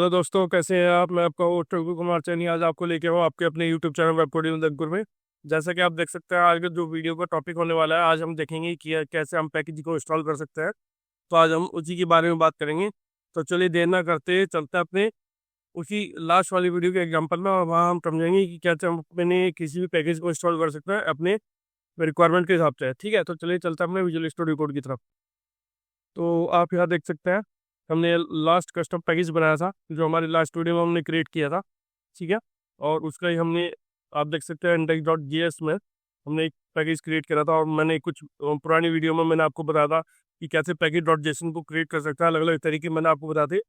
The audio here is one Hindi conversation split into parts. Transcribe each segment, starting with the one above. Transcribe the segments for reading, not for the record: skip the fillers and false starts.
हेलो दोस्तों, कैसे हैं आप। मैं आपका होस्ट रघु कुमार चैनी आज आपको लेके हूँ आपके अपने YouTube channel web coding Udaipur में। जैसा कि आप देख सकते हैं, आज का जो वीडियो का टॉपिक होने वाला है, आज हम देखेंगे कि कैसे हम पैकेज को इंस्टॉल कर सकते हैं। तो आज हम उसी के बारे में बात करेंगे। तो चलिए देर ना करते चलते हैं अपने उसी लास्ट वाली वीडियो के एग्जाम्पल में, और वहाँ हम समझेंगे कि कैसे हम अपने किसी भी पैकेज को इंस्टॉल कर सकते हैं अपने रिक्वायरमेंट के हिसाब से। ठीक है, तो चलिए चलते हैं अपने विजुअल स्टूडियो कोड की तरफ। तो आप यहाँ देख सकते हैं, हमने लास्ट कस्टम पैकेज बनाया था जो हमारे लास्ट वीडियो में हमने क्रिएट किया था। ठीक है, और उसका ही हमने, आप देख सकते हैं, index.js में हमने एक पैकेज क्रिएट करा था। और मैंने कुछ पुरानी वीडियो में मैंने आपको बताया था कि कैसे पैकेज डॉट जेसन को क्रिएट कर सकता है, अलग अलग तरीके मैंने आपको बताए थे।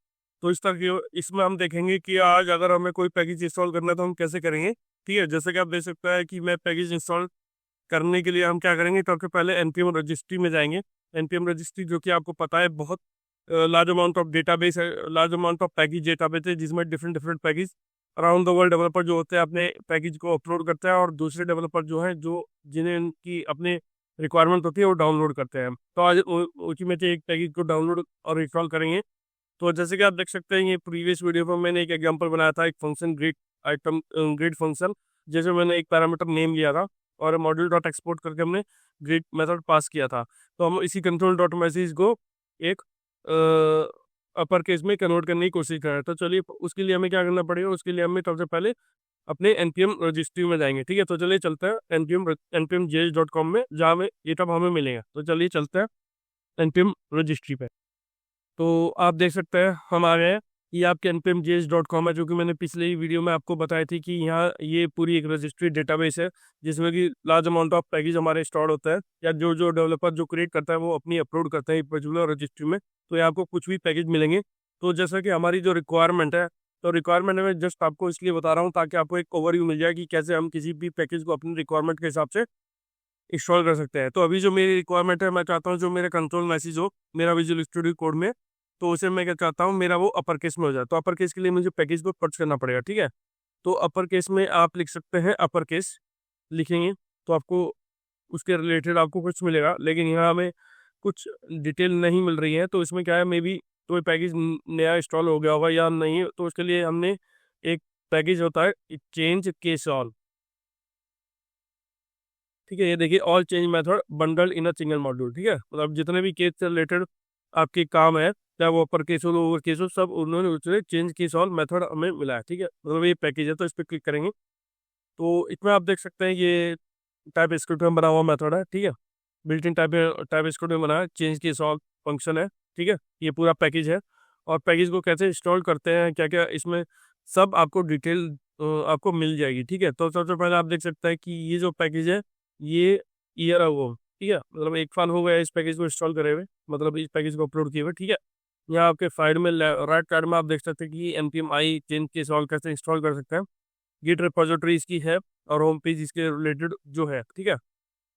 तो इस तरह की इसमें हम देखेंगे कि आज अगर हमें कोई पैकेज इंस्टॉल करना है तो हम कैसे करेंगे। ठीक है, जैसे कि आप देख सकते हैं कि मैं पैकेज इंस्टॉल करने के लिए हम क्या करेंगे, सबसे पहले एनपीएम रजिस्ट्री में जाएंगे। एनपीएम रजिस्ट्री, जो कि आपको पता है, बहुत लार्ज अमाउंट ऑफ डेटाबेस है, large amount of package database है, जिसमें different different package around the world developer जो होते हैं अपने पैकेज को अपलोड करते हैं, और दूसरे डेवलपर जो हैं जो जिन्हें इनकी अपने रिक्वायरमेंट होती है वो डाउनलोड करते हैं। तो आज उसी में से एक पैकेज को डाउनलोड और इंस्टॉल करेंगे। तो जैसे कि आप देख सकते हैं, ये प्रीवियस वीडियो पर मैंने एक एग्जांपल बनाया था, एक function greet item greet function, जैसे मैंने एक पैरामीटर नेम लिया था और मॉड्यूल डॉट एक्सपोर्ट करके हमने ग्रीट मेथड पास किया था। तो हम इसी कंट्रोल डॉट मैसेज को एक अपर केस में कन्वर्ट करने की कोशिश कर रहे हैं। तो चलिए उसके लिए हमें क्या करना पड़ेगा, उसके लिए हमें सबसे पहले अपने एनपीएम रजिस्ट्री में जाएंगे। ठीक है, तो चलिए चलते हैं npm js.com में, जहाँ में ये सब हमें मिलेगा। तो चलिए चलते हैं एनपीएम रजिस्ट्री पे। तो आप देख सकते हैं हम आ गए हैं, ये आपके npmjs.com है, जो कि मैंने पिछले ही वीडियो में आपको बताई थी कि यहाँ ये पूरी एक रजिस्ट्री डेटाबेस है जिसमें कि लार्ज अमाउंट ऑफ पैकेज हमारे स्टोर होता है, या जो जो डेवलपर जो क्रिएट करता है वो अपनी अपलोड करता है पर्टिकुलर रजिस्ट्री में। तो यहाँ आपको कुछ भी पैकेज मिलेंगे। तो जैसा कि हमारी जो रिक्वायरमेंट है, तो रिक्वायरमेंट में जस्ट आपको इसलिए बता रहा हूँ ताकि आपको एक ओवरव्यू मिल जाए कि कैसे हम किसी भी पैकेज को अपनी रिक्वायरमेंट के हिसाब से इंस्टॉल कर सकते हैं। तो अभी जो मेरी रिक्वायरमेंट है, मैं चाहता हूँ जो मेरे कंट्रोल मैसेज हो मेरा विजुअल स्टूडियो कोड में, तो उसे मैं क्या चाहता हूँ, मेरा वो अपर केस में हो जाए। तो अपर केस के लिए मुझे पैकेज को पर्च करना पड़ेगा। ठीक है, तो अपर केस में आप लिख सकते हैं, अपर केस लिखेंगे तो आपको उसके रिलेटेड आपको कुछ मिलेगा, लेकिन यहाँ हमें कुछ डिटेल नहीं मिल रही है। तो इसमें क्या है, मे बी कोई पैकेज नया इंस्टॉल हो गया होगा या नहीं। तो उसके लिए हमने एक पैकेज होता है चेंज केस ऑल। ठीक है, ये देखिए, all change method bundle in a single module. ठीक है, मतलब जितने भी केस से रिलेटेड आपके काम है, चाहे वो अपर केस हो लोअर केस हो, सब उन्होंने उसने चेंज केस ऑल मेथड हमें मिला है। ठीक है, मतलब ये पैकेज है, तो इस पर क्लिक करेंगे तो इसमें आप देख सकते हैं ये टाइप स्क्रिप्ट में बना हुआ मेथड है। ठीक है, built in type type script में बना है, चेंज केस ऑल फंक्शन है। ठीक है, ये पूरा पैकेज है। और पैकेज को कैसे इंस्टॉल करते हैं, क्या क्या इसमें, सब आपको डिटेल आपको मिल जाएगी। ठीक है, तो सबसे पहले आप देख सकते हैं कि ये जो पैकेज है, ये ईयर वो, ठीक है, मतलब एक साल हो गया इस पैकेज को इंस्टॉल करे हुए, मतलब इस पैकेज को अपलोड किए हुए। ठीक है, यहाँ आपके फाइल में राइट साइड में आप देख सकते हैं कि npm i change case all कैसे इंस्टॉल कर सकते हैं। गिट रिपोजिटरी इसकी है और होम पेज इसके रिलेटेड जो है। ठीक है,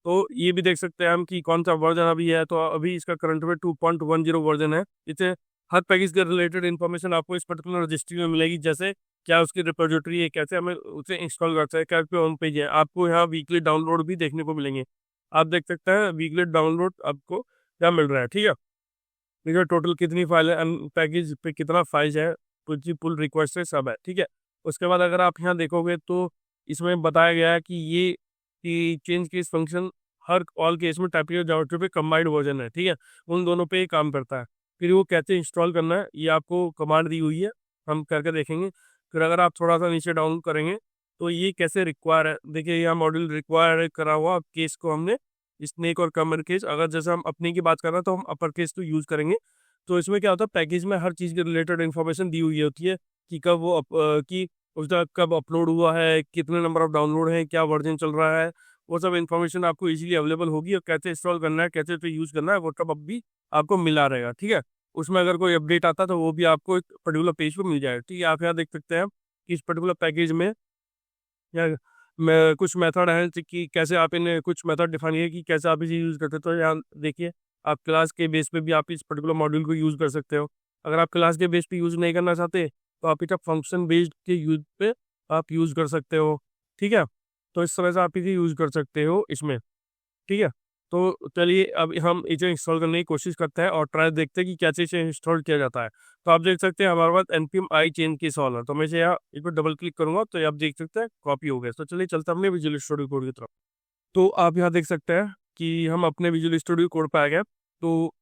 तो ये भी देख सकते हैं हम कि कौन सा वर्जन अभी है। तो अभी इसका करंट में 2.10 वर्जन है। इसे हर पैकेज के रिलेटेड इन्फॉर्मेशन आपको इस पर्टिकुलर रजिस्ट्री में मिलेगी, जैसे क्या उसकी रिपोजिटरी है, कैसे हमें उसे इंस्टॉल करते हैं, क्या पे होम पेज है। आपको यहाँ वीकली डाउनलोड भी देखने को मिलेंगे। आप देख सकते हैं वीकली डाउनलोड आपको क्या मिल रहा है। ठीक है, देखिए टोटल कितनी फाइल है, पैकेज पे कितना फाइल है, पुल रिक्वेस्ट है, सब है। ठीक है, उसके बाद अगर आप यहाँ देखोगे तो इसमें बताया गया है कि ये कि चेंज केस फंक्शन हर ऑल केस में टाइपिकल जावास्क्रिप्ट पे कंबाइंड वर्जन है। ठीक है, उन दोनों पे ही काम करता है। फिर वो कैसे इंस्टॉल करना है, ये आपको कमांड दी हुई है, हम करके देखेंगे। फिर अगर आप थोड़ा सा नीचे डाउन करेंगे तो ये कैसे रिक्वायर है, देखिए यहाँ मॉड्यूल रिक्वायर करा हुआ केस को हमने स्नेक और कमर केस, अगर जैसे हम अपने की बात कर रहे हैं तो हम अपर केस तो यूज़ करेंगे। तो इसमें क्या होता है, पैकेज में हर चीज़ के रिलेटेड इन्फॉर्मेशन दी हुई होती है कि कब वो कि उसका कब अपलोड हुआ है, कितने नंबर ऑफ डाउनलोड है, क्या वर्जन चल रहा है, वो सब इन्फॉर्मेशन आपको इजीली अवेलेबल होगी। और कैसे इंस्टॉल करना है, कैसे उसे यूज़ करना है, वो सब अब भी आपको मिला रहेगा। ठीक है, उसमें अगर कोई अपडेट आता है तो वो भी आपको एक पर्टिकुलर पेज पर मिल जाएगा। ठीक है, आप यहाँ देख सकते हैं कि इस पर्टिकुलर पैकेज में या मैं कुछ मेथड है कि कैसे आप इन्हें, कुछ मेथड डिफाइन है कि कैसे आप इसे यूज़ करते हो। तो यहाँ देखिए, आप क्लास के बेस पे भी आप इस पर्टिकुलर मॉड्यूल को यूज़ कर सकते हो। अगर आप क्लास के बेस पे यूज़ नहीं करना चाहते तो आप इसे फंक्शन बेस्ड के यूज पे आप यूज़ कर सकते हो। ठीक है, तो इस तरह से आप इसे यूज़ कर सकते हो इसमें। ठीक है, तो चलिए अब हम इसे इंस्टॉल करने की कोशिश करते हैं और ट्राई देखते हैं कि कैसे इसे इंस्टॉल किया जाता है। तो आप देख सकते हैं हमारे पास npm आई चेंज की इंस्टॉल है, तो मैं इसे यहाँ एक बार डबल क्लिक करूंगा तो ये आप देख सकते हैं कॉपी हो गया। तो चलिए चलते हैं अपने विजुअल स्टूडियो कोड की तरफ। तो आप यहाँ देख सकते हैं कि हम अपने विजुअल स्टूडियो कोड पे आ गए। तो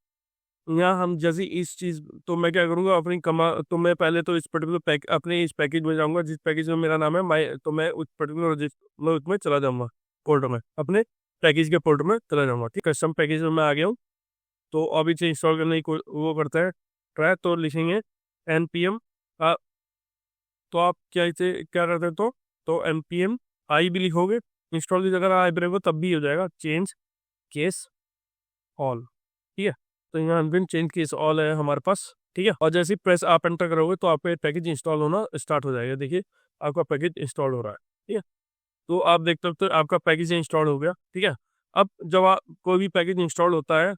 यहाँ हम जैसे इस चीज़, तो मैं क्या करूँगा अपनी तो मैं पहले तो इस पर्टिकुलर अपने इस पैकेज में जाऊँगा जिस पैकेज में मेरा नाम है माई, तो मैं उस पर्टिकुलर मैं उसमें चला जाऊँगा, फोल्डर में, अपने पैकेज के फोल्डर में चला जाऊँगा। ठीक, कस्टम पैकेज में मैं आ गया हूँ। तो अब इसे इंस्टॉल करने की वो करते हैं ट्राई, तो लिखेंगे npm। तो आप क्या इसे क्या करते हैं, तो npm आई भी लिखोगे, इंस्टॉल की जगह आई भी रखोगे तब भी हो जाएगा, चेंज केस ऑल। ठीक है, तो यहाँ npm चेंज केस ऑल है हमारे पास। ठीक है, और जैसे ही प्रेस आप एंटर करोगे तो आपका पैकेज इंस्टॉल होना स्टार्ट हो जाएगा। देखिए आपका पैकेज इंस्टॉल हो रहा है। ठीक है, तो आप देखते हो तो आपका पैकेज इंस्टॉल हो गया। ठीक है, अब जब आप कोई भी पैकेज इंस्टॉल होता है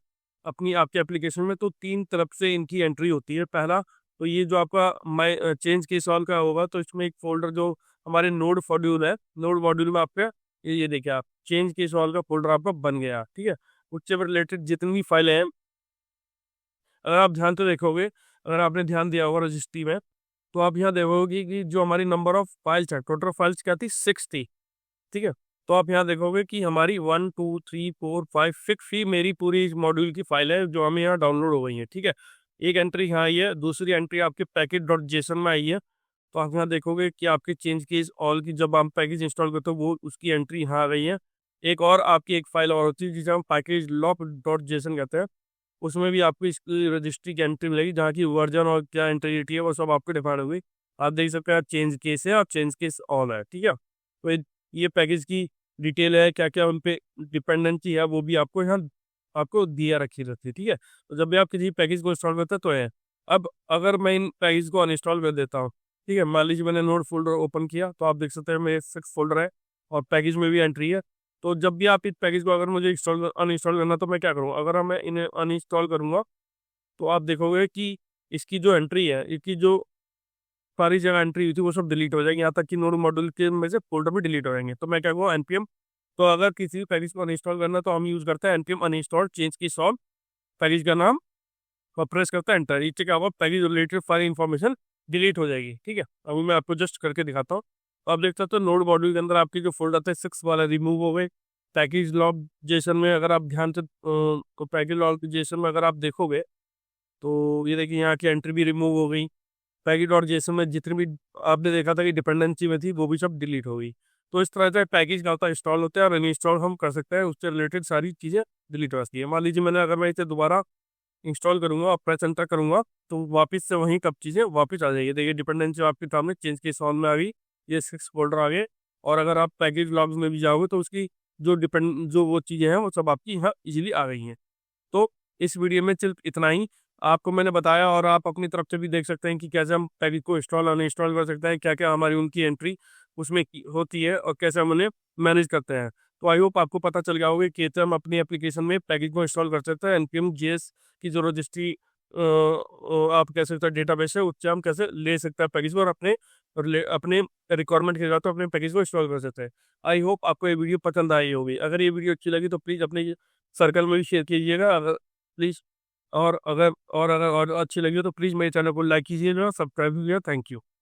अपनी आपके एप्लीकेशन में, तो तीन तरफ से इनकी एंट्री होती है। पहला तो ये जो आपका माई चेंज की सॉल्व का होगा, तो इसमें एक फोल्डर जो हमारे नोड मॉड्यूल है, नोड मॉड्यूल में आपका ये देखिए आप चेंज की सॉल्व का फोल्डर आपका बन गया। ठीक है, उससे रिलेटेड जितनी भी फाइलें हैं, अगर आप ध्यान से देखोगे, अगर आपने ध्यान दिया होगा रजिस्ट्री में, तो आप यहाँ देखोगे कि जो हमारी नंबर ऑफ फाइल्स है, टोटल फाइल्स क्या थी, 6 थी। ठीक है, तो आप यहाँ देखोगे कि हमारी 1 2 3 4 5 6 ही मेरी पूरी इस मॉड्यूल की फाइल है जो हमें यहाँ डाउनलोड हो गई है। ठीक है, एक एंट्री यहाँ आई है, दूसरी एंट्री आपके पैकेज डॉट जेसन में आई है। तो आप यहाँ देखोगे कि आपके चेंज केस ऑल की जब आप पैकेज इंस्टॉल करते हो वो उसकी एंट्री यहाँ आ गई है। एक और आपकी एक फाइल और होती है जिसे हम पैकेज लॉप डॉट जेसन कहते हैं, उसमें भी आपको इसकी रजिस्ट्री की एंट्री मिलेगी जहाँ की वर्जन और क्या एंट्री है वो सब आपको डिफाइन होगी। आप देख सकते हैं चेंज केस है और चेंज केस ऑल है। ठीक है, तो ये पैकेज की डिटेल है, क्या क्या उन पे डिपेंडेंसी है वो भी आपको यहाँ आपको दिया रखी रहती है। ठीक है, तो जब भी आप किसी पैकेज को इंस्टॉल करते हैं तो है। अब अगर मैं इन पैकेज को अनइंस्टॉल कर देता हूँ, ठीक है, मान लीजिए मैंने नोड फोल्डर ओपन किया तो आप देख सकते हैं मेरे 6 फोल्डर है और पैकेज में भी एंट्री है। तो जब भी आप इस पैकेज को अगर मुझे इंस्टॉल अनइंस्टॉल करना तो मैं क्या करूँगा, अगर मैं इन्हें अनइंस्टॉल करूँगा तो आप देखोगे कि इसकी जो एंट्री है, इसकी जो सारी जगह एंट्री हुई थी वो सब डिलीट हो जाएगी, यहाँ तक कि नोड मॉड्यूल के में से फोल्डर भी डिलीट हो जाएंगे। तो मैं क्या कहूँगा npm, तो अगर किसी भी पैकेज को अनइंस्टॉल करना तो हम यूज़ करते हैं npm अनइंस्टॉल चेंज की सॉल्व, पैकेज का नाम, और प्रेस करते हैं एंटर। इससे क्या होगा, पैकेज रिलेटेड सारी इन्फॉर्मेशन डिलीट हो जाएगी। ठीक है, अभी मैं आपको जस्ट करके दिखाता हूँ। तो आप देख सकते हो नोड मॉड्यूल के अंदर आपकी जो फोल्डर थे 6 वाला रिमूव हो गए। पैकेज लॉग जेसन में अगर आप ध्यान से तो पैकेज लॉग जेसन में अगर आप देखोगे तो ये देखिए यहाँ की एंट्री भी रिमूव हो गई। पैकेज डॉट जेसन में जितनी भी आपने देखा था कि डिपेंडेंसी में थी वो भी सब डिलीट हो गई। तो इस तरह से पैकेज क्या होता है, इंस्टॉल होता है और अनइंस्टॉल हम कर सकते हैं, उससे रिलेटेड सारी चीज़ें डिलीट हो जाती है। मान लीजिए मैंने अगर मैं इसे दोबारा इंस्टॉल करूंगा और प्रेस एंटर करूंगा तो वापस से वहीं कब चीज़ें वापस आ जाएगी। देखिए डिपेंडेंसी आपके सामने चेंज के सॉन में आ गई, ये 6 फोल्डर आ गए। और अगर आप पैकेज लॉग्स में भी जाओगे तो उसकी जो वो चीज़ें हैं वो सब आपकी यहाँ इजीली आ गई हैं। तो इस वीडियो में सिर्फ इतना ही आपको मैंने बताया, और आप अपनी तरफ से भी देख सकते हैं कि कैसे हम पैकेज को इंस्टॉल अनइंस्टॉल कर सकते हैं, क्या क्या हमारी उनकी एंट्री उसमें होती है और कैसे हम उन्हें मैनेज करते हैं। तो आई होप आपको पता चल गया होगा कि कैसे हम अपनी एप्लीकेशन में पैकेज को इंस्टॉल कर सकते हैं। npm js की जो रजिस्ट्री आप कह सकते हैं डेटाबेस है, उससे हम कैसे ले सकते हैं पैकेज को और अपने रिक्वायरमेंट के हिसाब से अपने पैकेज को इंस्टॉल कर सकते हैं। आई होप आपको ये वीडियो पसंद आई होगी। अगर ये वीडियो अच्छी लगी तो प्लीज़ अपने सर्कल में भी शेयर कीजिएगा, अगर प्लीज़। और अगर अच्छी लगी हो तो प्लीज़ मेरे चैनल को लाइक कीजिएगा, सब्सक्राइब कीजिएगा। Thank you.